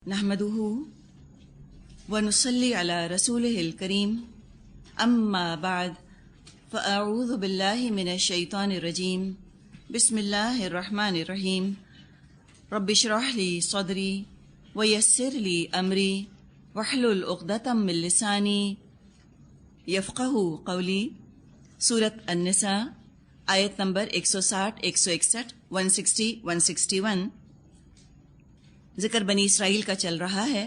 نحمده ونصلي على رسوله الكريم اما بعد فاعوذ بالله من الشيطان الرجيم بسم الله الرحمن الرحيم رب اشرح لي صدري ويسر لي امري واحلل عقدة من لساني يفقهوا قولي۔ سورۃ النساء آیت نمبر 160، 161، 160، 161۔ ذکر بنی اسرائیل کا چل رہا ہے۔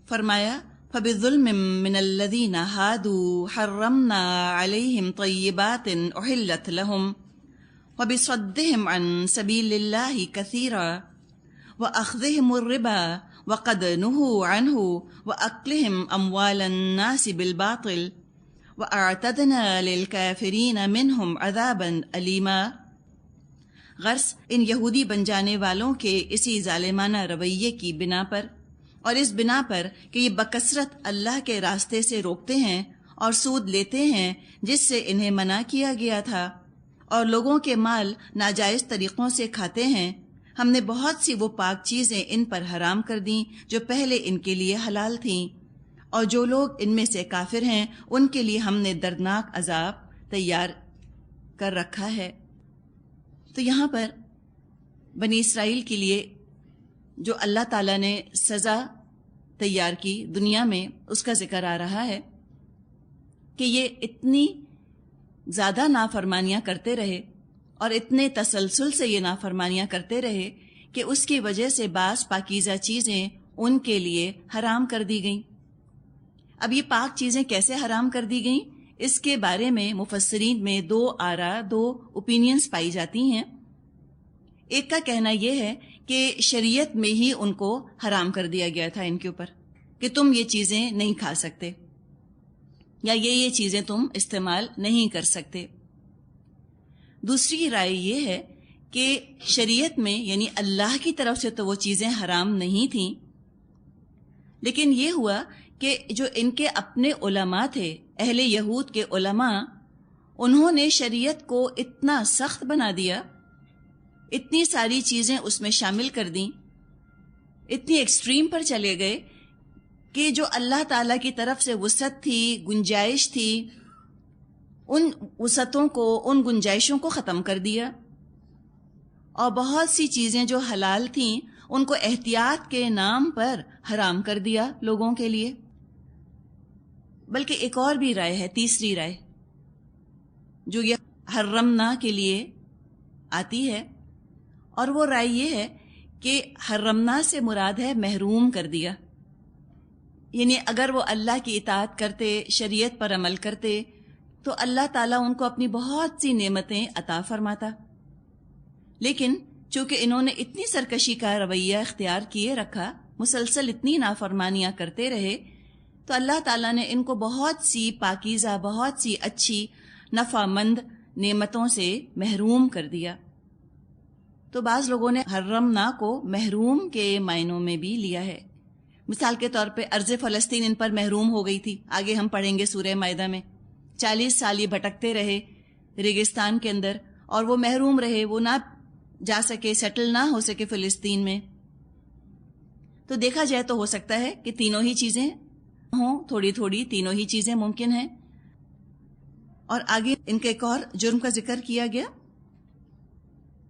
فرمایا فَبِظُلْمٍ مِّنَ الَّذِينَ هَادُوا حَرَّمْنَا عَلَيْهِمْ طَيِّبَاتٍ أُحِلَّتْ لَهُمْ وَبِصَدِّهِمْ عَن سَبِيلِ اللَّهِ كَثِيرًا وَأَخْذِهِمُ الرِّبَا وَقَدْ نُهُوا عَنْهُ وَأَكْلِهِمْ أَمْوَالَ النَّاسِ بِالْبَاطِلِ وَأَعْتَدْنَا لِلْكَافِرِينَ مِنْهُمْ عَذَابًا أَلِيمًا۔ غرض ان یہودی بن جانے والوں کے اسی ظالمانہ رویے کی بنا پر اور اس بنا پر کہ یہ بکثرت اللہ کے راستے سے روکتے ہیں اور سود لیتے ہیں جس سے انہیں منع کیا گیا تھا، اور لوگوں کے مال ناجائز طریقوں سے کھاتے ہیں، ہم نے بہت سی وہ پاک چیزیں ان پر حرام کر دیں جو پہلے ان کے لیے حلال تھیں، اور جو لوگ ان میں سے کافر ہیں ان کے لیے ہم نے دردناک عذاب تیار کر رکھا ہے۔ تو یہاں پر بنی اسرائیل کے لیے جو اللہ تعالیٰ نے سزا تیار کی دنیا میں، اس کا ذکر آ رہا ہے کہ یہ اتنی زیادہ نافرمانیاں کرتے رہے اور اتنے تسلسل سے یہ نافرمانیاں کرتے رہے کہ اس کی وجہ سے بعض پاکیزہ چیزیں ان کے لیے حرام کر دی گئیں۔ اب یہ پاک چیزیں کیسے حرام کر دی گئیں، اس کے بارے میں مفسرین میں دو آراء، دو اوپینینز پائی جاتی ہیں۔ ایک کا کہنا یہ ہے کہ شریعت میں ہی ان کو حرام کر دیا گیا تھا ان کے اوپر کہ تم یہ چیزیں نہیں کھا سکتے یا یہ چیزیں تم استعمال نہیں کر سکتے۔ دوسری رائے یہ ہے کہ شریعت میں یعنی اللہ کی طرف سے تو وہ چیزیں حرام نہیں تھیں، لیکن یہ ہوا کہ جو ان کے اپنے علماء تھے، اہل یہود کے علماء، انہوں نے شریعت کو اتنا سخت بنا دیا، اتنی ساری چیزیں اس میں شامل کر دیں، اتنی ایکسٹریم پر چلے گئے کہ جو اللہ تعالیٰ کی طرف سے وسعت تھی، گنجائش تھی، ان وسعتوں کو، ان گنجائشوں کو ختم کر دیا، اور بہت سی چیزیں جو حلال تھیں ان کو احتیاط کے نام پر حرام کر دیا لوگوں کے لیے۔ بلکہ ایک اور بھی رائے ہے، تیسری رائے، جو یہ حرمنا کے لیے آتی ہے، اور وہ رائے یہ ہے کہ حرمنا سے مراد ہے محروم کر دیا، یعنی اگر وہ اللہ کی اطاعت کرتے، شریعت پر عمل کرتے تو اللہ تعالیٰ ان کو اپنی بہت سی نعمتیں عطا فرماتا، لیکن چونکہ انہوں نے اتنی سرکشی کا رویہ اختیار کیے رکھا، مسلسل اتنی نافرمانیاں کرتے رہے، تو اللہ تعالیٰ نے ان کو بہت سی پاکیزہ، بہت سی اچھی نفع مند نعمتوں سے محروم کر دیا۔ تو بعض لوگوں نے حرمنا کو محروم کے معنوں میں بھی لیا ہے۔ مثال کے طور پہ ارض فلسطین ان پر محروم ہو گئی تھی، آگے ہم پڑھیں گے سورہ مائدہ میں۔ 40 سال یہ بھٹکتے رہے ریگستان کے اندر، اور وہ محروم رہے، وہ نہ جا سکے، سیٹل نہ ہو سکے فلسطین میں۔ تو دیکھا جائے تو ہو سکتا ہے کہ تینوں ہی چیزیں ہوں، تھوڑی تھوڑی تینوں ہی چیزیں ممکن ہیں۔ اور آگے ان کے ایک اور جرم کا ذکر کیا گیا۔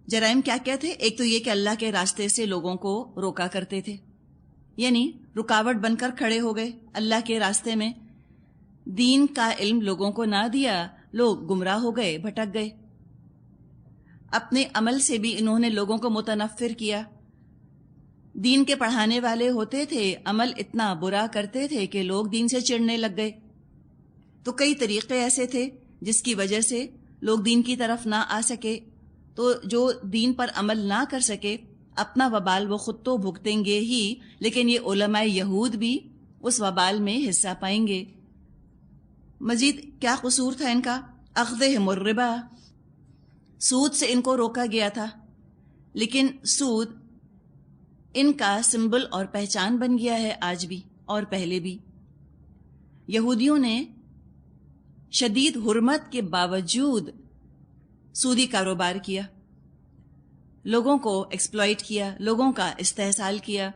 جرائم کیا کیا تھے؟ ایک تو یہ کہ اللہ کے راستے سے لوگوں کو روکا کرتے تھے، یعنی رکاوٹ بن کر کھڑے ہو گئے اللہ کے راستے میں، دین کا علم لوگوں کو نہ دیا، لوگ گمراہ ہو گئے، بھٹک گئے۔ اپنے عمل سے بھی انہوں نے لوگوں کو متنفر کیا، دین کے پڑھانے والے ہوتے تھے، عمل اتنا برا کرتے تھے کہ لوگ دین سے چڑھنے لگ گئے۔ تو کئی طریقے ایسے تھے جس کی وجہ سے لوگ دین کی طرف نہ آ سکے، تو جو دین پر عمل نہ کر سکے اپنا وبال وہ خود تو بھگتیں گے ہی، لیکن یہ علماء یہود بھی اس وبال میں حصہ پائیں گے۔ مزید کیا قصور تھا ان کا؟ اخذہم الربا، سود سے ان کو روکا گیا تھا، لیکن سود ان کا سمبل اور پہچان بن گیا ہے آج بھی اور پہلے بھی۔ یہودیوں نے شدید حرمت کے باوجود سودی کاروبار کیا، لوگوں کو ایکسپلائٹ کیا، لوگوں کا استحصال کیا،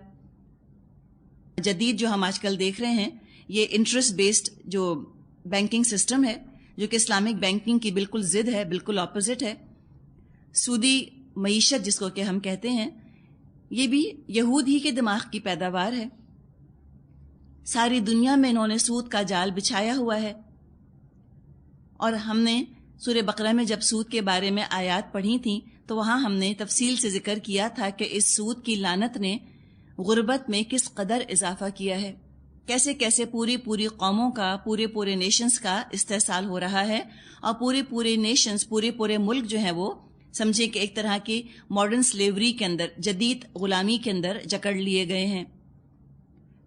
جدید جو ہم آج کل دیکھ رہے ہیں یہ انٹرسٹ بیسڈ جو بینکنگ سسٹم ہے، جو کہ اسلامک بینکنگ کی بالکل ضد ہے، بالکل اپوزٹ ہے. سودی معیشت جس کو کہ ہم کہتے ہیں، یہ بھی یہود ہی کے دماغ کی پیداوار ہے. ساری دنیا میں انہوں نے سود کا جال بچھایا ہوا ہے. اور ہم نے سورہ بقرہ میں جب سود کے بارے میں آیات پڑھی تھیں تو وہاں ہم نے تفصیل سے ذکر کیا تھا کہ اس سود کی لعنت نے غربت میں کس قدر اضافہ کیا ہے، کیسے کیسے پوری قوموں کا، پورے نیشنز کا استحصال ہو رہا ہے، اور پورے نیشنز، پورے ملک جو ہیں وہ سمجھے کہ ایک طرح کی ماڈرن سلیوری کے اندر، جدید غلامی کے اندر جکڑ لیے گئے ہیں.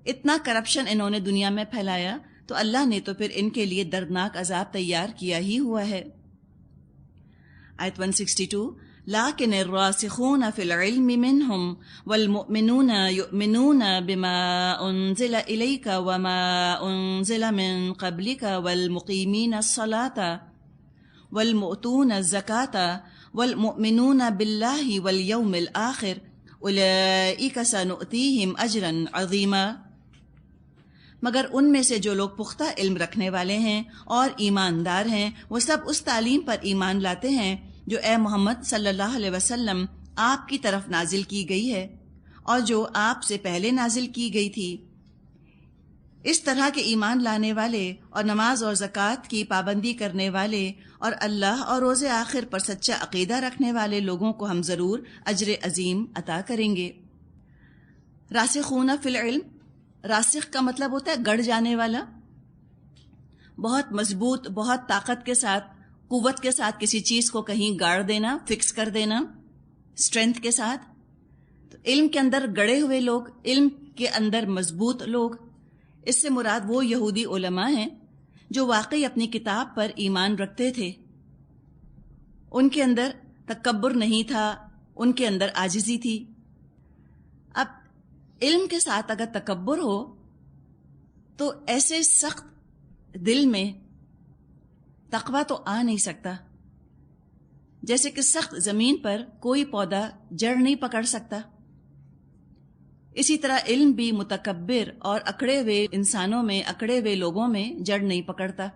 اتنا کرپشن انہوں نے دنیا میں پھیلایا تو اللہ نے تو پھر ان کے لیے دردناک عذاب تیار کیا ہی ہوا ہے. آیت 162 لَٰكِنِ الرَّاسِخُونَ فِي الْعِلْمِ مِنْهُمْ وَالْمُؤْمِنُونَ يُؤْمِنُونَ بِمَا أُنزِلَ إِلَيْكَ وَمَا أُنزِلَ مِن قَبْلِكَ وَالْمُقِيمِينَ الصَّلَاةَ وَالْمُؤْتُونَ الزَّكَاةَ وَالْمُؤْمِنُونَ بِاللَّهِ وَالْيَوْمِ الْآخِرِ أُولَٰئِكَ سَنُؤْتِيهِمْ أَجْرًا عَظِيمًا. مگر ان میں سے جو لوگ پختہ علم رکھنے والے ہیں اور ایماندار ہیں، وہ سب اس تعلیم پر ایمان لاتے ہیں جو اے محمد صلی اللہ علیہ وسلم آپ کی طرف نازل کی گئی ہے اور جو آپ سے پہلے نازل کی گئی تھی. اس طرح کے ایمان لانے والے اور نماز اور زکوٰۃ کی پابندی کرنے والے اور اللہ اور روز آخر پر سچا عقیدہ رکھنے والے لوگوں کو ہم ضرور اجر عظیم عطا کریں گے. راسخون فی العلم، راسخ کا مطلب ہوتا ہے گڑ جانے والا، بہت مضبوط، بہت طاقت کے ساتھ، قوت کے ساتھ کسی چیز کو کہیں گاڑ دینا، فکس کر دینا، اسٹرینتھ کے ساتھ. تو علم کے اندر گڑے ہوئے لوگ، علم کے اندر مضبوط لوگ، اس سے مراد وہ یہودی علماء ہیں جو واقعی اپنی کتاب پر ایمان رکھتے تھے. ان کے اندر تکبر نہیں تھا، ان کے اندر عاجزی تھی. اب علم کے ساتھ اگر تکبر ہو تو ایسے سخت دل میں تقویٰ تو آ نہیں سکتا، جیسے کہ سخت زمین پر کوئی پودا جڑ نہیں پکڑ سکتا. اسی طرح علم بھی متکبر اور اکڑے ہوئے انسانوں میں، اکڑے ہوئے لوگوں میں جڑ نہیں پکڑتا.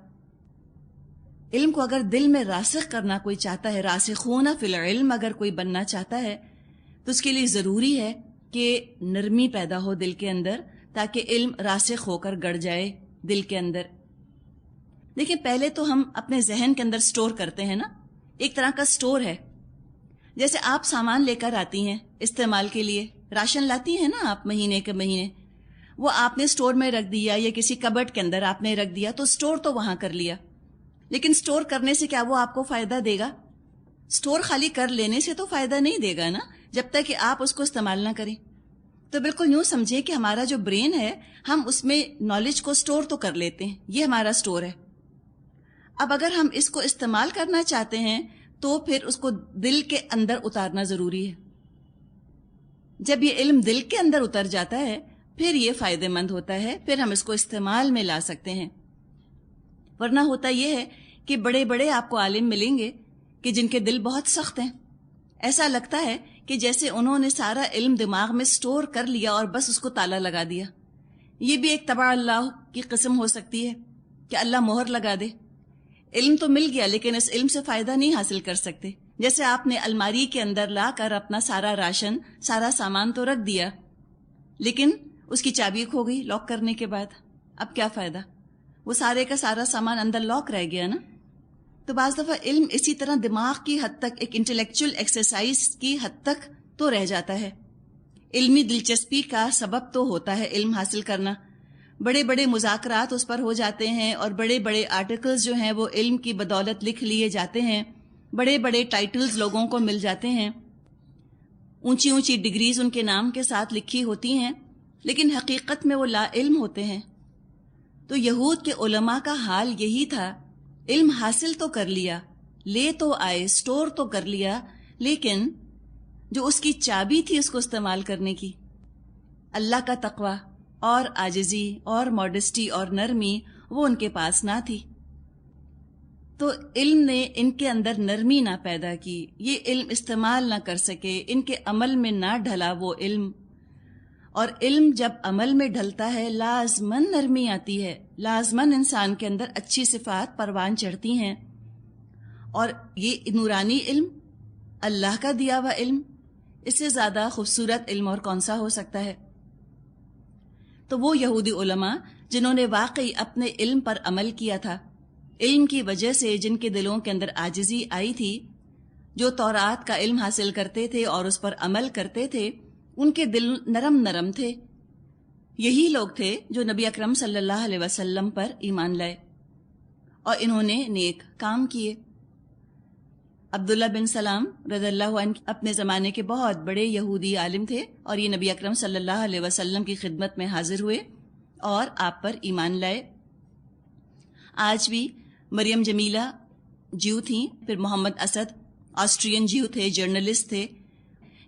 علم کو اگر دل میں راسخ کرنا کوئی چاہتا ہے، راسخون فی العلم اگر کوئی بننا چاہتا ہے، تو اس کے لیے ضروری ہے کہ نرمی پیدا ہو دل کے اندر، تاکہ علم راسخ ہو کر گڑ جائے دل کے اندر. دیکھیں، پہلے تو ہم اپنے ذہن کے اندر سٹور کرتے ہیں نا، ایک طرح کا سٹور ہے. جیسے آپ سامان لے کر آتی ہیں استعمال کے لیے، راشن لاتی ہیں نا آپ مہینے کے مہینے، وہ آپ نے سٹور میں رکھ دیا یا کسی کبڈ کے اندر آپ نے رکھ دیا، تو سٹور تو وہاں کر لیا. لیکن سٹور کرنے سے کیا وہ آپ کو فائدہ دے گا؟ سٹور خالی کر لینے سے تو فائدہ نہیں دے گا نا، جب تک کہ آپ اس کو استعمال نہ کریں. تو بالکل یوں سمجھیں کہ ہمارا جو برین ہے، ہم اس میں نالج کو سٹور تو کر لیتے ہیں، یہ ہمارا سٹور ہے. اب اگر ہم اس کو استعمال کرنا چاہتے ہیں تو پھر اس کو دل کے اندر اتارنا ضروری ہے. جب یہ علم دل کے اندر اتر جاتا ہے پھر یہ فائدہ مند ہوتا ہے، پھر ہم اس کو استعمال میں لا سکتے ہیں. ورنہ ہوتا یہ ہے کہ بڑے بڑے آپ کو عالم ملیں گے کہ جن کے دل بہت سخت ہیں. ایسا لگتا ہے کہ جیسے انہوں نے سارا علم دماغ میں سٹور کر لیا اور بس اس کو تالا لگا دیا. یہ بھی ایک تبع اللہ کی قسم ہو سکتی ہے کہ اللہ مہر لگا دے. علم تو مل گیا لیکن اس علم سے فائدہ نہیں حاصل کر سکتے. جیسے آپ نے الماری کے اندر لا کر اپنا سارا راشن، سارا سامان تو رکھ دیا، لیکن اس کی چابی کھو گئی لاک کرنے کے بعد، اب کیا فائدہ؟ وہ سارے کا سارا سامان اندر لاک رہ گیا نا. تو بعض دفعہ علم اسی طرح دماغ کی حد تک، ایک انٹلیکچول ایکسرسائز کی حد تک تو رہ جاتا ہے. علمی دلچسپی کا سبب تو ہوتا ہے علم حاصل کرنا. بڑے بڑے مذاکرات اس پر ہو جاتے ہیں اور بڑے بڑے آرٹیکلز جو ہیں وہ علم کی بدولت لکھ لیے جاتے ہیں. بڑے بڑے ٹائٹلز لوگوں کو مل جاتے ہیں، اونچی اونچی ڈگریز ان کے نام کے ساتھ لکھی ہوتی ہیں، لیکن حقیقت میں وہ لا علم ہوتے ہیں. تو یہود کے علماء کا حال یہی تھا. علم حاصل تو کر لیا، لے تو آئے، سٹور تو کر لیا، لیکن جو اس کی چابی تھی اس کو استعمال کرنے کی، اللہ کا تقوی اور عاجزی اور ماڈسٹی اور نرمی، وہ ان کے پاس نہ تھی. تو علم نے ان کے اندر نرمی نہ پیدا کی، یہ علم استعمال نہ کر سکے، ان کے عمل میں نہ ڈھلا وہ علم. اور علم جب عمل میں ڈھلتا ہے لازماً نرمی آتی ہے، لازماً انسان کے اندر اچھی صفات پروان چڑھتی ہیں. اور یہ نورانی علم، اللہ کا دیا ہوا علم، اس سے زیادہ خوبصورت علم اور کون سا ہو سکتا ہے؟ تو وہ یہودی علماء جنہوں نے واقعی اپنے علم پر عمل کیا تھا، علم کی وجہ سے جن کے دلوں کے اندر عاجزی آئی تھی، جو تورات کا علم حاصل کرتے تھے اور اس پر عمل کرتے تھے، ان کے دل نرم نرم تھے. یہی لوگ تھے جو نبی اکرم صلی اللہ علیہ وسلم پر ایمان لائے اور انہوں نے نیک کام کیے. عبداللہ بن سلام رضی اللہ عنہ اپنے زمانے کے بہت بڑے یہودی عالم تھے، اور یہ نبی اکرم صلی اللہ علیہ وسلم کی خدمت میں حاضر ہوئے اور آپ پر ایمان لائے. آج بھی مریم جمیلہ جیو تھیں، پھر محمد اسد آسٹرین جیو تھے، جرنلسٹ تھے.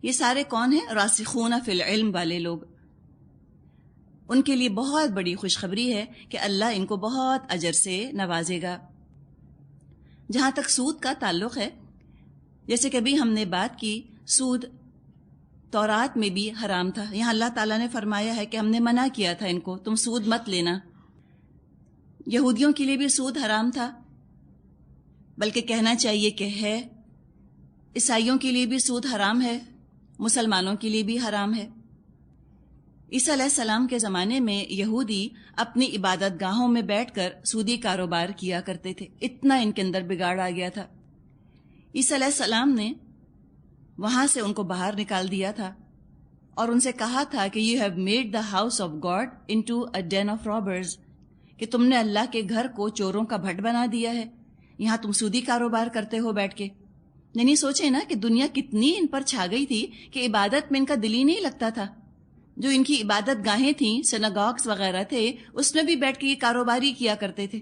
یہ سارے کون ہیں؟ راسخون فی العلم والے لوگ. ان کے لیے بہت بڑی خوشخبری ہے کہ اللہ ان کو بہت اجر سے نوازے گا. جہاں تک سود کا تعلق ہے، جیسے کہ ابھی ہم نے بات کی، سود تورات میں بھی حرام تھا. یہاں اللہ تعالیٰ نے فرمایا ہے کہ ہم نے منع کیا تھا ان کو، تم سود مت لینا. یہودیوں کے لیے بھی سود حرام تھا، بلکہ کہنا چاہیے کہ ہے. عیسائیوں کے لیے بھی سود حرام ہے، مسلمانوں کے لیے بھی حرام ہے. عیسیٰ علیہ السلام کے زمانے میں یہودی اپنی عبادت گاہوں میں بیٹھ کر سودی کاروبار کیا کرتے تھے. اتنا ان کے اندر بگاڑ آ گیا تھا. عیسیٰ علیہ السلام نے وہاں سے ان کو باہر نکال دیا تھا اور ان سے کہا تھا کہ you have made the house of God into a den of robbers, کہ تم نے اللہ کے گھر کو چوروں کا بھٹ بنا دیا ہے. یہاں تم سودی کاروبار کرتے ہو بیٹھ کے. نہیں سوچے نا کہ دنیا کتنی ان پر چھا گئی تھی کہ عبادت میں ان کا دل ہی نہیں لگتا تھا. جو ان کی عبادت گاہیں تھیں، سناگوگس وغیرہ تھے، اس میں بھی بیٹھ کے یہ کاروباری کیا کرتے تھے.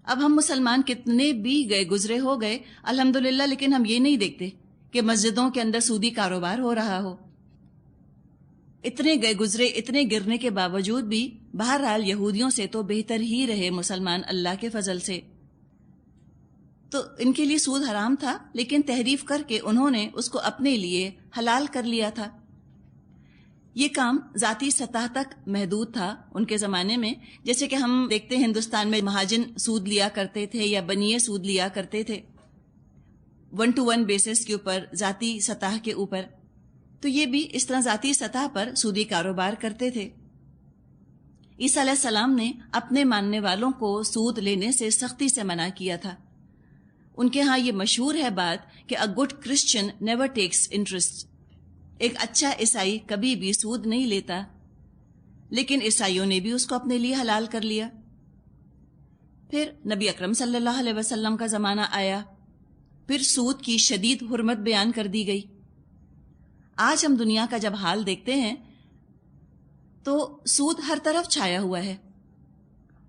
اب ہم مسلمان کتنے بھی گئے گزرے ہو گئے الحمدللہ، لیکن ہم یہ نہیں دیکھتے کہ مسجدوں کے اندر سودی کاروبار ہو رہا ہو. اتنے گئے گزرے، اتنے گرنے کے باوجود بھی بہرحال یہودیوں سے تو بہتر ہی رہے مسلمان اللہ کے فضل سے. تو ان کے لیے سود حرام تھا، لیکن تحریف کر کے انہوں نے اس کو اپنے لیے حلال کر لیا تھا. یہ کام ذاتی سطح تک محدود تھا ان کے زمانے میں. جیسے کہ ہم دیکھتے ہیں ہندوستان میں مہاجن سود لیا کرتے تھے یا بنیے سود لیا کرتے تھے 1 to 1 بیسس کے اوپر، ذاتی سطح کے اوپر. تو یہ بھی اس طرح ذاتی سطح پر سودی کاروبار کرتے تھے. عیسیٰ علیہ السلام نے اپنے ماننے والوں کو سود لینے سے سختی سے منع کیا تھا. ان کے ہاں یہ مشہور ہے بات کہ a good Christian never takes interest. ایک اچھا عیسائی کبھی بھی سود نہیں لیتا، لیکن عیسائیوں نے بھی اس کو اپنے لیے حلال کر لیا. پھر نبی اکرم صلی اللہ علیہ وسلم کا زمانہ آیا، پھر سود کی شدید حرمت بیان کر دی گئی. آج ہم دنیا کا جب حال دیکھتے ہیں تو سود ہر طرف چھایا ہوا ہے،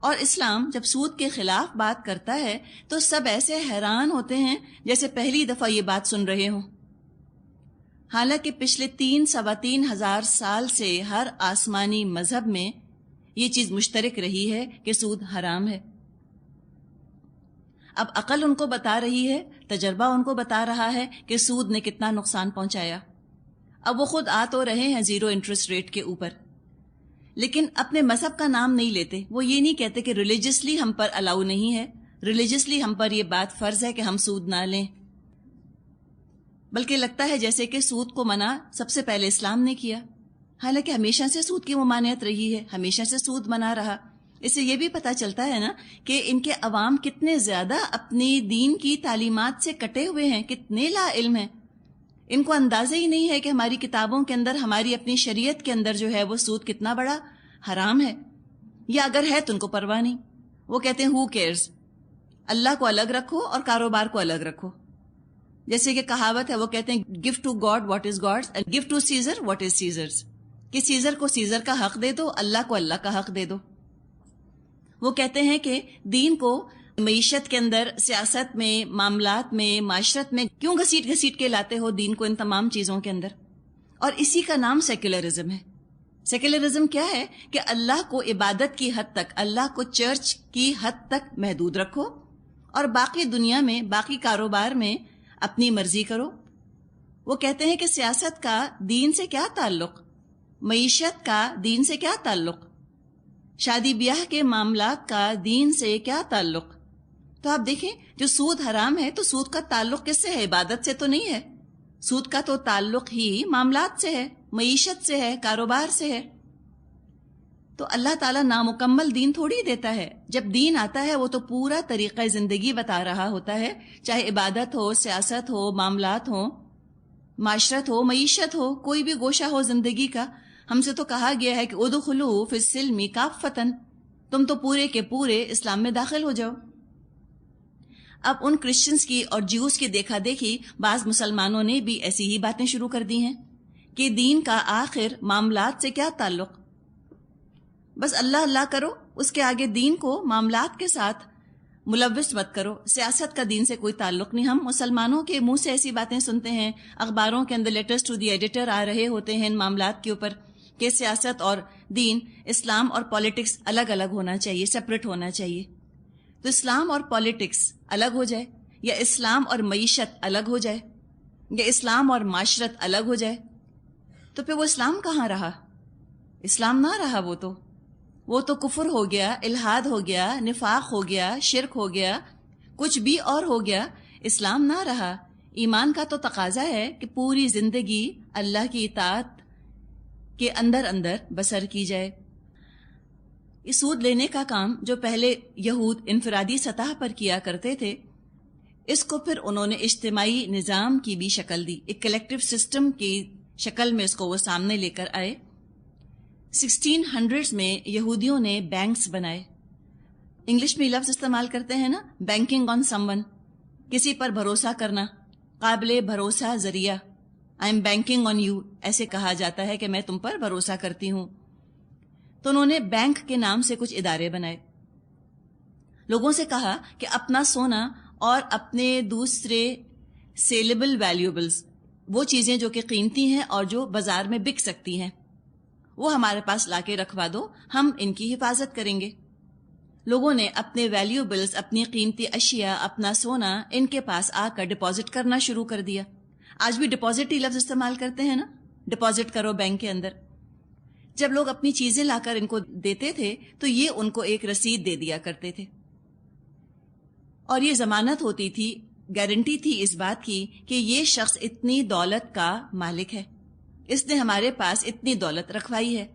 اور اسلام جب سود کے خلاف بات کرتا ہے تو سب ایسے حیران ہوتے ہیں جیسے پہلی دفعہ یہ بات سن رہے ہوں. حالانکہ پچھلے 3-3.5 سال سے ہر آسمانی مذہب میں یہ چیز مشترک رہی ہے کہ سود حرام ہے. اب عقل ان کو بتا رہی ہے، تجربہ ان کو بتا رہا ہے کہ سود نے کتنا نقصان پہنچایا. اب وہ خود آ تو رہے ہیں 0 انٹرسٹ ریٹ کے اوپر، لیکن اپنے مذہب کا نام نہیں لیتے. وہ یہ نہیں کہتے کہ ریلیجسلی ہم پر الاؤ نہیں ہے، ریلیجسلی ہم پر یہ بات فرض ہے کہ ہم سود نہ لیں، بلکہ لگتا ہے جیسے کہ سود کو منع سب سے پہلے اسلام نے کیا. حالانکہ ہمیشہ سے سود کی ممانعت رہی ہے، ہمیشہ سے سود منع رہا. اس سے یہ بھی پتہ چلتا ہے نا کہ ان کے عوام کتنے زیادہ اپنی دین کی تعلیمات سے کٹے ہوئے ہیں، کتنے لا علم ہیں. ان کو اندازہ ہی نہیں ہے کہ ہماری کتابوں کے اندر، ہماری اپنی شریعت کے اندر جو ہے وہ سود کتنا بڑا حرام ہے. یا اگر ہے تو ان کو پرواہ نہیں. وہ کہتے ہیں ہو کیئرز، اللہ کو الگ رکھو اور کاروبار کو الگ رکھو. جیسے کہ کہاوت ہے، وہ کہتے ہیں give to God what is God's and give to Caesar what is Caesar's, کہ سیزر کو سیزر کا حق دے دو، اللہ کو اللہ کا حق دے دو. وہ کہتے ہیں کہ دین کو معیشت کے اندر، سیاست میں، معاملات میں، معاشرت میں کیوں گھسیٹ کے لاتے ہو دین کو ان تمام چیزوں کے اندر؟ اور اسی کا نام سیکولرزم ہے. سیکولرزم کیا ہے کہ اللہ کو عبادت کی حد تک، اللہ کو چرچ کی حد تک محدود رکھو، اور باقی دنیا میں، باقی کاروبار میں اپنی مرضی کرو. وہ کہتے ہیں کہ سیاست کا دین سے کیا تعلق؟ معیشت کا دین سے کیا تعلق؟ شادی بیاہ کے معاملات کا دین سے کیا تعلق؟ تو آپ دیکھیں جو سود حرام ہے تو سود کا تعلق کس سے ہے؟ عبادت سے تو نہیں ہے. سود کا تو تعلق ہی معاملات سے ہے، معیشت سے ہے، کاروبار سے ہے. تو اللہ تعالیٰ نامکمل دین تھوڑی دیتا ہے. جب دین آتا ہے وہ تو پورا طریقہ زندگی بتا رہا ہوتا ہے، چاہے عبادت ہو، سیاست ہو، معاملات ہو، معاشرت ہو، معیشت ہو، کوئی بھی گوشہ ہو زندگی کا. ہم سے تو کہا گیا ہے کہ ادخلوا فی السلم کافۃ، تم تو پورے کے پورے اسلام میں داخل ہو جاؤ. اب ان کرسچنز کی اور جیوز کی دیکھا دیکھی بعض مسلمانوں نے بھی ایسی ہی باتیں شروع کر دی ہیں کہ دین کا آخر معاملات سے کیا تعلق؟ بس اللہ اللہ کرو، اس کے آگے دین کو معاملات کے ساتھ ملوث مت کرو. سیاست کا دین سے کوئی تعلق نہیں. ہم مسلمانوں کے منہ سے ایسی باتیں سنتے ہیں، اخباروں کے اندر لیٹرز ٹو دی ایڈیٹر آ رہے ہوتے ہیں ان معاملات کے اوپر کہ سیاست اور دین، اسلام اور پالیٹکس الگ الگ ہونا چاہیے، سپریٹ ہونا چاہیے. تو اسلام اور پالیٹکس الگ ہو جائے، یا اسلام اور معیشت الگ ہو جائے، یا اسلام اور معاشرت الگ ہو جائے، تو پھر وہ اسلام کہاں رہا؟ اسلام نہ رہا. وہ تو کفر ہو گیا، الحاد ہو گیا، نفاق ہو گیا، شرک ہو گیا، کچھ بھی اور ہو گیا. اسلام نہ رہا. ایمان کا تو تقاضا ہے کہ پوری زندگی اللہ کی اطاعت کے اندر اندر بسر کی جائے. اس سود لینے کا کام جو پہلے یہود انفرادی سطح پر کیا کرتے تھے، اس کو پھر انہوں نے اجتماعی نظام کی بھی شکل دی، ایک کلیکٹیو سسٹم کی شکل میں اس کو وہ سامنے لے کر آئے. 1600s میں یہودیوں نے بینکس بنائے. انگلش میں لفظ استعمال کرتے ہیں نا، بینکنگ آن سم ون، کسی پر بھروسہ کرنا، قابل بھروسہ ذریعہ. I am banking on you, ایسے کہا جاتا ہے کہ میں تم پر بھروسہ کرتی ہوں. تو انہوں نے بینک کے نام سے کچھ ادارے بنائے. لوگوں سے کہا کہ اپنا سونا اور اپنے دوسرے سیلیبل ویلیوبلز، وہ چیزیں جو کہ قیمتی ہیں اور جو بازار میں بک سکتی ہیں، وہ ہمارے پاس لا کے رکھوا دو، ہم ان کی حفاظت کریں گے. لوگوں نے اپنے ویلیوبلز، اپنی قیمتی اشیاء، اپنا سونا ان کے پاس آ کر ڈپازٹ کرنا شروع کر دیا. آج بھی ڈپازٹ ہی لفظ استعمال کرتے ہیں نا، ڈپازٹ کرو بینک کے اندر. جب لوگ اپنی چیزیں لا کر ان کو دیتے تھے تو یہ ان کو ایک رسید دے دیا کرتے تھے، اور یہ ضمانت ہوتی تھی، گارنٹی تھی اس بات کی کہ یہ شخص اتنی دولت کا مالک ہے، اس نے ہمارے پاس اتنی دولت رکھوائی ہے.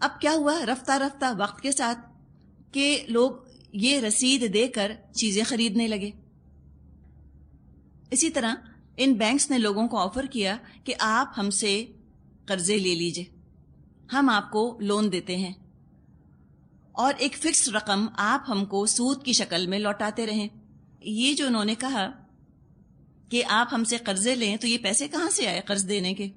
اب کیا ہوا رفتہ رفتہ وقت کے ساتھ کہ لوگ یہ رسید دے کر چیزیں خریدنے لگے. اسی طرح ان بینکس نے لوگوں کو آفر کیا کہ آپ ہم سے قرضے لے لیجئے، ہم آپ کو لون دیتے ہیں، اور ایک فکس رقم آپ ہم کو سود کی شکل میں لوٹاتے رہیں. یہ جو انہوں نے کہا کہ آپ ہم سے قرضے لیں، تو یہ پیسے کہاں سے آئے قرض دینے کے؟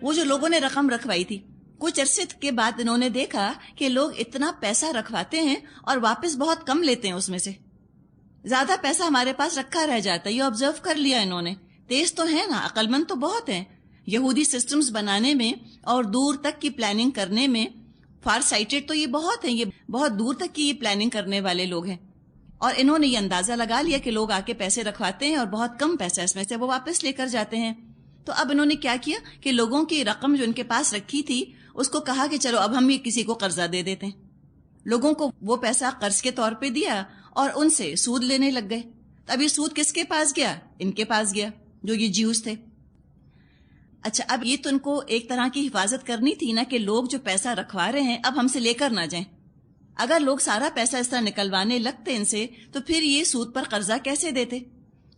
وہ جو لوگوں نے رقم رکھوائی تھی. کچھ عرصے کے بعد انہوں نے دیکھا کہ لوگ اتنا پیسہ رکھواتے ہیں اور واپس بہت کم لیتے ہیں، اس میں سے زیادہ پیسہ ہمارے پاس رکھا رہ جاتا ہے. یہ آبزرو کر لیا انہوں نے. تیز تو ہیں نا، عقل مند تو بہت ہیں. یہودی سسٹمز بنانے میں اور دور تک کی پلاننگ کرنے میں فار سائٹڈ تو یہ بہت ہیں، یہ بہت دور تک کی یہ پلاننگ کرنے والے لوگ ہیں. اور انہوں نے یہ اندازہ لگا لیا کہ لوگ آ کے پیسے رکھواتے ہیں اور بہت کم پیسہ اس میں سے وہ واپس لے کر جاتے ہیں. تو اب انہوں نے کیا کیا کہ لوگوں کی رقم جو ان کے پاس رکھی تھی اس کو کہا کہ چلو اب ہم یہ کسی کو قرضہ دے دیتے ہیں. لوگوں کو وہ پیسہ قرض کے طور پہ دیا اور ان سے سود لینے لگ گئے. تو اب یہ سود کس کے پاس گیا؟ ان کے پاس گیا جو یہ جیوز تھے. اچھا، اب یہ تو ان کو ایک طرح کی حفاظت کرنی تھی نا کہ لوگ جو پیسہ رکھوا رہے ہیں اب ہم سے لے کر نہ جائیں. اگر لوگ سارا پیسہ اس طرح نکلوانے لگتے ان سے تو پھر یہ سود پر قرضہ کیسے دیتے؟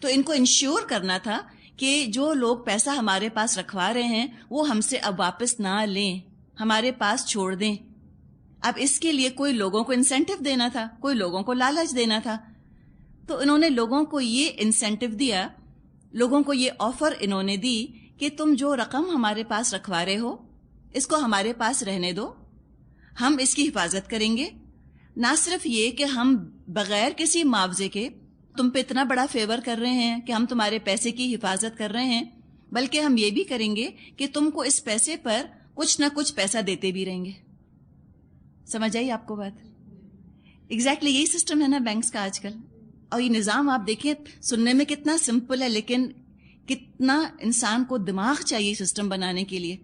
تو ان کو انشور کرنا تھا کہ جو لوگ پیسہ ہمارے پاس رکھوا رہے ہیں وہ ہم سے اب واپس نہ لیں، ہمارے پاس چھوڑ دیں. اب اس کے لیے کوئی لوگوں کو انسینٹیو دینا تھا، کوئی لوگوں کو لالچ دینا تھا. تو انہوں نے لوگوں کو یہ انسینٹیو دیا، لوگوں کو یہ آفر انہوں نے دی کہ تم جو رقم ہمارے پاس رکھوا رہے ہو اس کو ہمارے پاس رہنے دو، ہم اس کی حفاظت کریں گے. نہ صرف یہ کہ ہم بغیر کسی معاوضے کے تم پہ اتنا بڑا فیور کر رہے ہیں کہ ہم تمہارے پیسے کی حفاظت کر رہے ہیں، بلکہ ہم یہ بھی کریں گے کہ تم کو اس پیسے پر کچھ نہ کچھ پیسہ دیتے بھی رہیں گے. سمجھ آئی آپ کو بات؟ ایگزیکٹلی یہی سسٹم ہے نا بینکس کا آج کل. اور یہ نظام آپ دیکھیں سننے میں کتنا سمپل ہے، لیکن کتنا انسان کو دماغ چاہیے سسٹم بنانے کے لیے.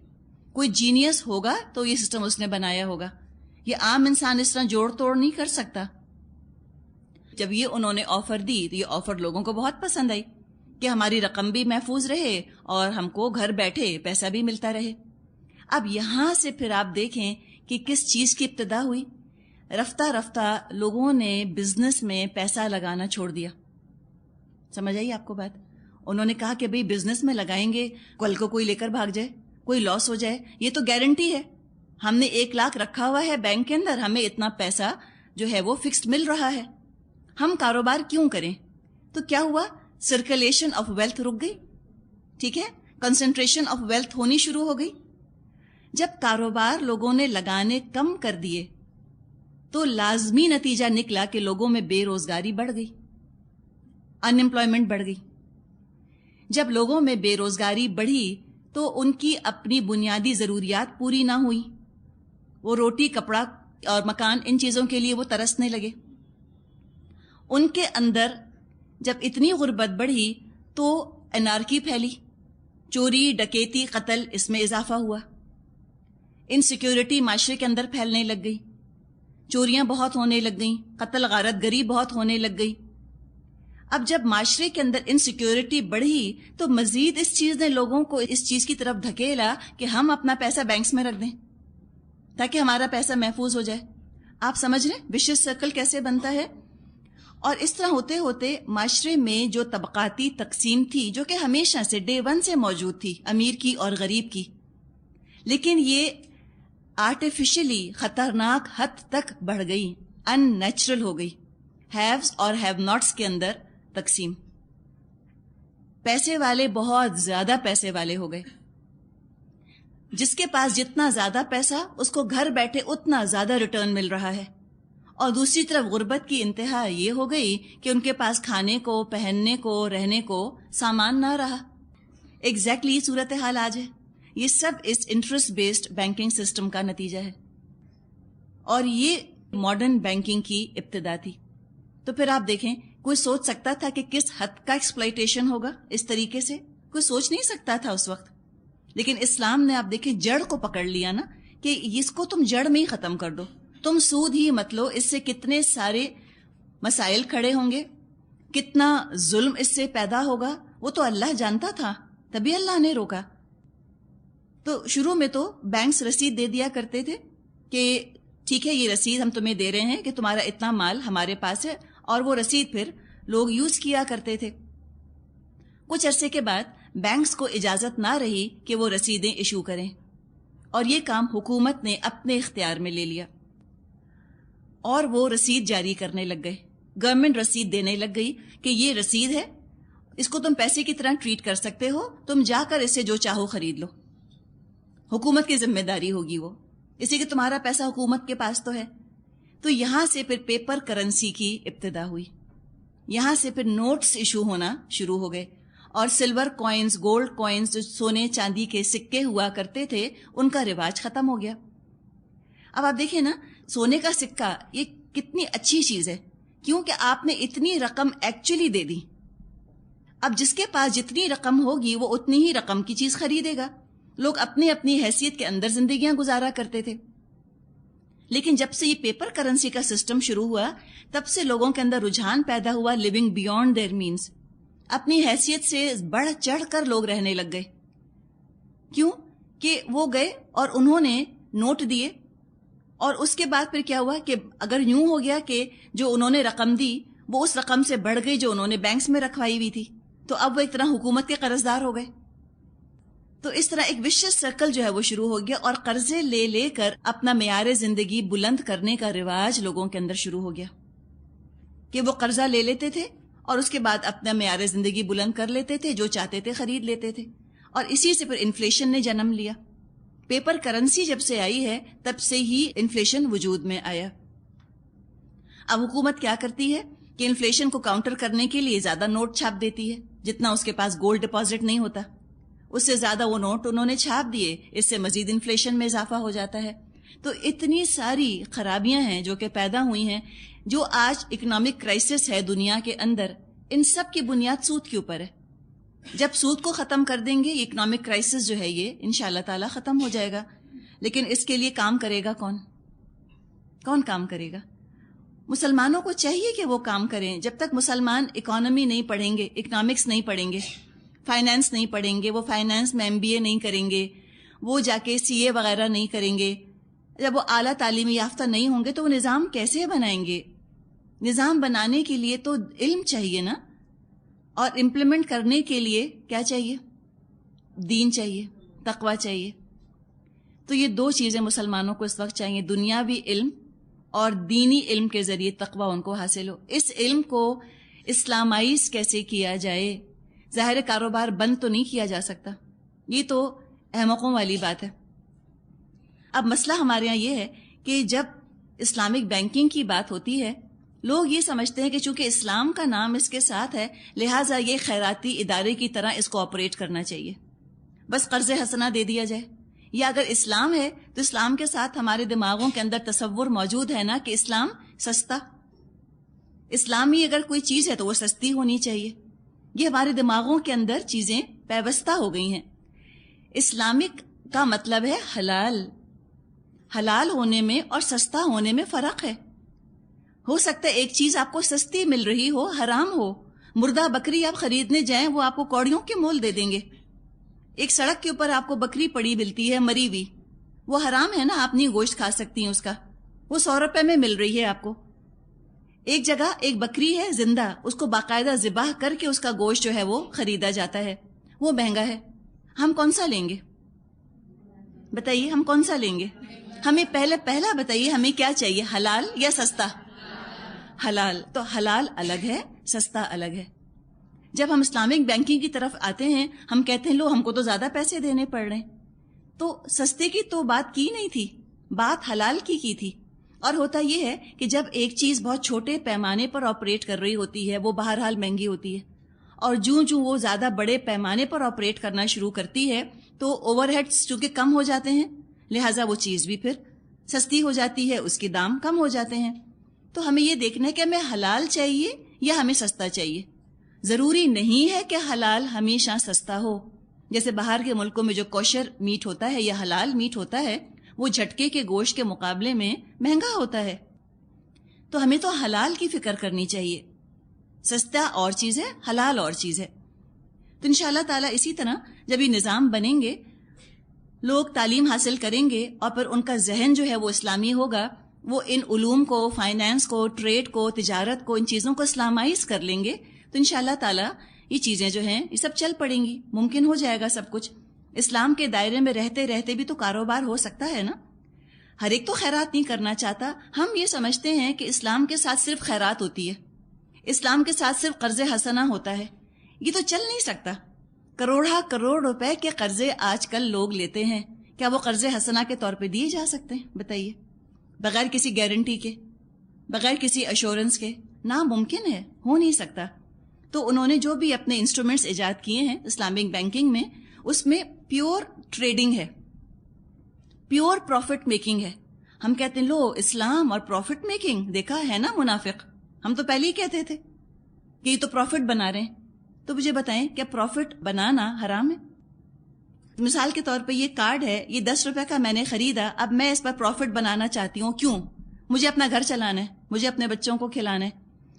کوئی جینیس ہوگا تو یہ سسٹم اس نے بنایا ہوگا. یہ عام انسان اس طرح جوڑ توڑ نہیں کر سکتا. جب یہ انہوں نے آفر دی تو یہ آفر لوگوں کو بہت پسند آئی کہ ہماری رقم بھی محفوظ رہے اور ہم کو گھر بیٹھے پیسہ بھی ملتا رہے. اب یہاں سے پھر آپ دیکھیں کہ کس چیز کی ابتدا ہوئی. رفتہ رفتہ لوگوں نے بزنس میں پیسہ لگانا چھوڑ دیا. سمجھ آئی آپ کو بات؟ انہوں نے کہا کہ بھئی بزنس میں لگائیں گے, کل کو کوئی لے کر بھاگ جائے, کوئی لاس ہو جائے, یہ تو گارنٹی ہے. ہم نے 1 لاکھ رکھا ہوا ہے بینک کے اندر, ہمیں اتنا پیسہ جو ہے وہ فکسڈ مل رہا ہے, ہم کاروبار کیوں کریں؟ تو کیا ہوا؟ سرکولیشن آف ویلتھ رک گئی. ٹھیک ہے, کنسنٹریشن آف ویلتھ ہونی شروع ہو گئی. جب کاروبار لوگوں نے لگانے کم کر دیے تو لازمی نتیجہ نکلا کہ لوگوں میں بے روزگاری بڑھ گئی, ان امپلائمنٹ بڑھ گئی. جب لوگوں میں بے روزگاری بڑھی تو ان کی اپنی بنیادی ضروریات پوری نہ ہوئی. وہ روٹی, کپڑا اور مکان, ان چیزوں کے لیے وہ ترسنے لگے. ان کے اندر جب اتنی غربت بڑھی تو انارکی پھیلی, چوری, ڈکیتی, قتل, اس میں اضافہ ہوا. انسیکیورٹی معاشرے کے اندر پھیلنے لگ گئی, چوریاں بہت ہونے لگ گئیں, قتل غارت گری بہت ہونے لگ گئی. اب جب معاشرے کے اندر انسیکیورٹی بڑھی تو مزید اس چیز نے لوگوں کو اس چیز کی طرف دھکیلا کہ ہم اپنا پیسہ بینکس میں رکھ دیں تاکہ ہمارا پیسہ محفوظ ہو جائے. آپ سمجھ رہے ہیں وشیس سرکل کیسے بنتا ہے؟ اور اس طرح ہوتے ہوتے معاشرے میں جو طبقاتی تقسیم تھی, جو کہ ہمیشہ سے ڈے 1 سے موجود تھی, امیر کی اور غریب کی, لیکن یہ آرٹیفیشلی خطرناک حد تک بڑھ گئی, ان نیچرل ہو گئی. ہیوز اور ہیو ناٹس کے اندر تقسیم. پیسے والے بہت زیادہ پیسے والے ہو گئے. جس کے پاس جتنا زیادہ پیسہ, اس کو گھر بیٹھے اتنا زیادہ ریٹرن مل رہا ہے. اور دوسری طرف غربت کی انتہا یہ ہو گئی کہ ان کے پاس کھانے کو, پہننے کو, رہنے کو سامان نہ رہا. ایگزیکٹلی یہ صورتحال آج ہے. یہ سب اس انٹرسٹ بیسڈ بینکنگ سسٹم کا نتیجہ ہے, اور یہ ماڈرن بینکنگ کی ابتدا تھی. تو پھر آپ دیکھیں, کوئی سوچ سکتا تھا کہ کس حد کا ایکسپلائٹیشن ہوگا اس طریقے سے؟ کوئی سوچ نہیں سکتا تھا اس وقت. لیکن اسلام نے آپ دیکھیں جڑ کو پکڑ لیا نا, کہ اس کو تم جڑ میں ہی ختم کر دو, تم سود ہی مت لو. اس سے کتنے سارے مسائل کھڑے ہوں گے, کتنا ظلم اس سے پیدا ہوگا, وہ تو اللہ جانتا تھا, تبھی اللہ نے روکا. تو شروع میں تو بینکس رسید دے دیا کرتے تھے کہ ٹھیک ہے یہ رسید ہم تمہیں دے رہے ہیں کہ تمہارا اتنا مال ہمارے پاس ہے, اور وہ رسید پھر لوگ یوز کیا کرتے تھے. کچھ عرصے کے بعد بینکس کو اجازت نہ رہی کہ وہ رسیدیں ایشو کریں, اور یہ کام حکومت نے اپنے اختیار میں لے لیا, اور وہ رسید جاری کرنے لگ گئے. گورنمنٹ رسید دینے لگ گئی کہ یہ رسید ہے, اس کو تم پیسے کی طرح ٹریٹ کر سکتے ہو, تم جا کر اسے جو چاہو خرید لو, حکومت کی ذمہ داری ہوگی وہ, اسی کہ تمہارا پیسہ حکومت کے پاس تو ہے. تو یہاں سے پھر پیپر کرنسی کی ابتدا ہوئی. یہاں سے پھر نوٹس ایشو ہونا شروع ہو گئے, اور سلور کوائنز, گولڈ کوائنز, جو سونے چاندی کے سکے ہوا کرتے تھے, ان کا رواج ختم ہو گیا. اب آپ دیکھیں نا, سونے کا سکہ یہ کتنی اچھی چیز ہے, کیونکہ آپ نے اتنی رقم ایکچولی دے دی. اب جس کے پاس جتنی رقم ہوگی وہ اتنی ہی رقم کی چیز خریدے گا. لوگ اپنی اپنی حیثیت کے اندر زندگیاں گزارا کرتے تھے. لیکن جب سے یہ پیپر کرنسی کا سسٹم شروع ہوا, تب سے لوگوں کے اندر رجحان پیدا ہوا لیونگ بیونڈ دیئر مینز. اپنی حیثیت سے بڑھ چڑھ کر لوگ رہنے لگ گئے. کیوں کہ وہ گئے اور انہوں نے نوٹ دیے, اور اس کے بعد پھر کیا ہوا کہ اگر یوں ہو گیا کہ جو انہوں نے رقم دی وہ اس رقم سے بڑھ گئی جو انہوں نے بینکس میں رکھوائی ہوئی تھی, تو اب وہ ایک طرح حکومت کے قرض دار ہو گئے. تو اس طرح ایک وشیس سرکل جو ہے وہ شروع ہو گیا, اور قرضے لے لے کر اپنا معیار زندگی بلند کرنے کا رواج لوگوں کے اندر شروع ہو گیا, کہ وہ قرضہ لے لیتے تھے اور اس کے بعد اپنا معیار زندگی بلند کر لیتے تھے, جو چاہتے تھے خرید لیتے تھے. اور اسی سے پھر انفلیشن نے جنم لیا. پیپر کرنسی جب سے آئی ہے تب سے ہی انفلیشن وجود میں آیا. اب حکومت کیا کرتی ہے کہ انفلیشن کو کاؤنٹر کرنے کے لیے زیادہ نوٹ چھاپ دیتی ہے, جتنا اس کے پاس گولڈ ڈپازٹ نہیں ہوتا اس سے زیادہ وہ نوٹ انہوں نے چھاپ دیے, اس سے مزید انفلیشن میں اضافہ ہو جاتا ہے. تو اتنی ساری خرابیاں ہیں جو کہ پیدا ہوئی ہیں, جو آج اکنامک کرائسس ہے دنیا کے اندر, ان سب کی بنیاد سود کے اوپر ہے. جب سود کو ختم کر دیں گے، اکنامک کرائسس جو ہے یہ انشاءاللہ تعالی ختم ہو جائے گا. لیکن اس کے لیے کام کرے گا کون؟ کون کام کرے گا؟ مسلمانوں کو چاہیے کہ وہ کام کریں. جب تک مسلمان اکانومی نہیں پڑھیں گے، اکنامکس نہیں پڑھیں گے، فائنانس نہیں پڑھیں گے، وہ فائنانس میں MBA نہیں کریں گے، وہ جا کے CA وغیرہ نہیں کریں گے، جب وہ اعلیٰ تعلیمی یافتہ نہیں ہوں گے تو وہ نظام کیسے بنائیں گے؟ نظام بنانے کے لیے تو علم چاہیے نا، اور امپلیمنٹ کرنے کے لیے کیا چاہیے؟ دین چاہیے، تقوی چاہیے. تو یہ دو چیزیں مسلمانوں کو اس وقت چاہیے، دنیاوی علم اور دینی علم کے ذریعے تقوی ان کو حاصل ہو. اس علم کو اسلامائز کیسے کیا جائے؟ ظاہر کاروبار بند تو نہیں کیا جا سکتا، یہ تو احمقوں والی بات ہے. اب مسئلہ ہمارے یہاں یہ ہے کہ جب اسلامک بینکنگ کی بات ہوتی ہے، لوگ یہ سمجھتے ہیں کہ چونکہ اسلام کا نام اس کے ساتھ ہے لہٰذا یہ خیراتی ادارے کی طرح اس کو آپریٹ کرنا چاہیے، بس قرض حسنہ دے دیا جائے. یا اگر اسلام ہے تو اسلام کے ساتھ ہمارے دماغوں کے اندر تصور موجود ہے نا کہ اسلام سستا، اسلامی اگر کوئی چیز ہے تو وہ سستی ہونی چاہیے. یہ ہمارے دماغوں کے اندر چیزیں پیوستہ ہو گئی ہیں. اسلامک کا مطلب ہے حلال. حلال ہونے میں اور سستا ہونے میں فرق ہے. ہو سکتا ہے ایک چیز آپ کو سستی مل رہی ہو، حرام ہو. مردہ بکری آپ خریدنے جائیں وہ آپ کو کوڑیوں کے مول دے دیں گے. ایک سڑک کے اوپر آپ کو بکری پڑی ملتی ہے مری ہوئی، وہ حرام ہے نا، آپ نہیں گوشت کھا سکتی ہیں اس کا، وہ 100 روپے میں مل رہی ہے آپ کو. ایک جگہ ایک بکری ہے زندہ، اس کو باقاعدہ ذبح کر کے اس کا گوشت جو ہے وہ خریدا جاتا ہے، وہ مہنگا ہے. ہم کون سا لیں گے؟ بتائیے ہم کون سا لیں گے؟ ہمیں پہلا بتائیے ہمیں کیا چاہیے، حلال یا سستا؟ حلال. تو حلال الگ ہے، سستا الگ ہے. جب ہم اسلامک بینکنگ کی طرف آتے ہیں ہم کہتے ہیں لو ہم کو تو زیادہ پیسے دینے پڑ رہے ہیں. تو سستے کی تو بات کی نہیں تھی، بات حلال کی تھی. اور ہوتا یہ ہے کہ جب ایک چیز بہت چھوٹے پیمانے پر آپریٹ کر رہی ہوتی ہے وہ بہرحال مہنگی ہوتی ہے، اور جوں وہ زیادہ بڑے پیمانے پر آپریٹ کرنا شروع کرتی ہے تو اوور ہیڈز چونکہ کم ہو جاتے ہیں لہٰذا وہ چیز بھی پھر سستی ہو جاتی ہے، اس کے دام کم ہو جاتے ہیں. تو ہمیں یہ دیکھنا ہے کہ ہمیں حلال چاہیے یا ہمیں سستا چاہیے. ضروری نہیں ہے کہ حلال ہمیشہ سستا ہو. جیسے باہر کے ملکوں میں جو کوشر میٹ ہوتا ہے یا حلال میٹ ہوتا ہے وہ جھٹکے کے گوشت کے مقابلے میں مہنگا ہوتا ہے. تو ہمیں تو حلال کی فکر کرنی چاہیے. سستا اور چیز ہے، حلال اور چیز ہے. تو انشاءاللہ تعالیٰ اسی طرح جب یہ نظام بنیں گے، لوگ تعلیم حاصل کریں گے اور پھر ان کا ذہن جو ہے وہ اسلامی ہوگا، وہ ان علوم کو، فائنانس کو، ٹریڈ کو، تجارت کو، ان چیزوں کو اسلامائز کر لیں گے تو انشاءاللہ تعالیٰ یہ چیزیں جو ہیں یہ سب چل پڑیں گی، ممکن ہو جائے گا سب کچھ. اسلام کے دائرے میں رہتے رہتے بھی تو کاروبار ہو سکتا ہے نا. ہر ایک تو خیرات نہیں کرنا چاہتا. ہم یہ سمجھتے ہیں کہ اسلام کے ساتھ صرف خیرات ہوتی ہے، اسلام کے ساتھ صرف قرض حسنہ ہوتا ہے. یہ تو چل نہیں سکتا. کروڑ روپے کے قرضے آج کل لوگ لیتے ہیں، کیا وہ قرض حسنہ کے طور پہ دیے جا سکتے ہیں؟ بتائیے. بغیر کسی گارنٹی کے، بغیر کسی ایشورنس کے ناممکن ہے، ہو نہیں سکتا. تو انہوں نے جو بھی اپنے انسٹرومنٹس ایجاد کیے ہیں اسلامک بینکنگ میں، اس میں پیور ٹریڈنگ ہے، پیور پروفٹ میکنگ ہے. ہم کہتے ہیں لو اسلام اور پروفٹ میکنگ، دیکھا ہے نا منافق، ہم تو پہلے ہی کہتے تھے کہ یہ تو پروفٹ بنا رہے ہیں. تو مجھے بتائیں کیا پروفٹ بنانا حرام ہے؟ مثال کے طور پہ یہ کارڈ ہے، یہ 10 روپے کا میں نے خریدا، اب میں اس پر پروفٹ بنانا چاہتی ہوں. کیوں؟ مجھے اپنا گھر چلانا ہے، مجھے اپنے بچوں کو کھلانا ہے.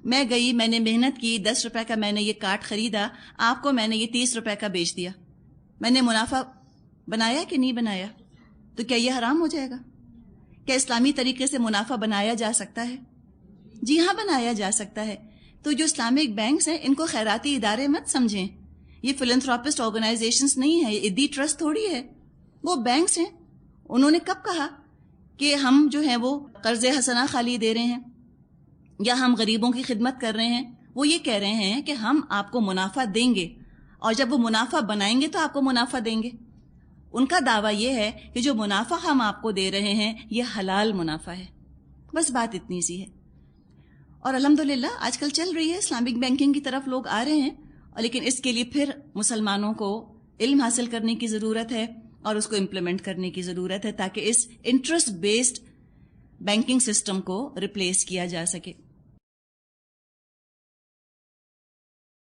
میں گئی، میں نے محنت کی، 10 روپے کا میں نے یہ کارڈ خریدا، آپ کو میں نے یہ 30 روپے کا بیچ دیا. میں نے منافع بنایا کہ نہیں بنایا؟ تو کیا یہ حرام ہو جائے گا؟ کیا اسلامی طریقے سے منافع بنایا جا سکتا ہے؟ جی ہاں بنایا جا سکتا ہے. تو جو اسلامک بینکس ہیں ان کو خیراتی ادارے مت سمجھیں، یہ فلنتھراپسٹ آرگنائزیشنز نہیں ہیں، یہ ادی ٹرسٹ تھوڑی ہے. وہ بینکس ہیں. انہوں نے کب کہا کہ ہم جو ہیں وہ قرض حسنہ خالی دے رہے ہیں یا ہم غریبوں کی خدمت کر رہے ہیں؟ وہ یہ کہہ رہے ہیں کہ ہم آپ کو منافع دیں گے، اور جب وہ منافع بنائیں گے تو آپ کو منافع دیں گے. ان کا دعویٰ یہ ہے کہ جو منافع ہم آپ کو دے رہے ہیں یہ حلال منافع ہے. بس بات اتنی سی ہے. اور الحمدللہ آج کل چل رہی ہے، اسلامک بینکنگ کی طرف لوگ آ رہے ہیں، لیکن اس کے لیے پھر مسلمانوں کو علم حاصل کرنے کی ضرورت ہے اور اس کو امپلیمنٹ کرنے کی ضرورت ہے تاکہ اس انٹرسٹ بیسڈ بینکنگ سسٹم کو ریپلیس کیا جا سکے.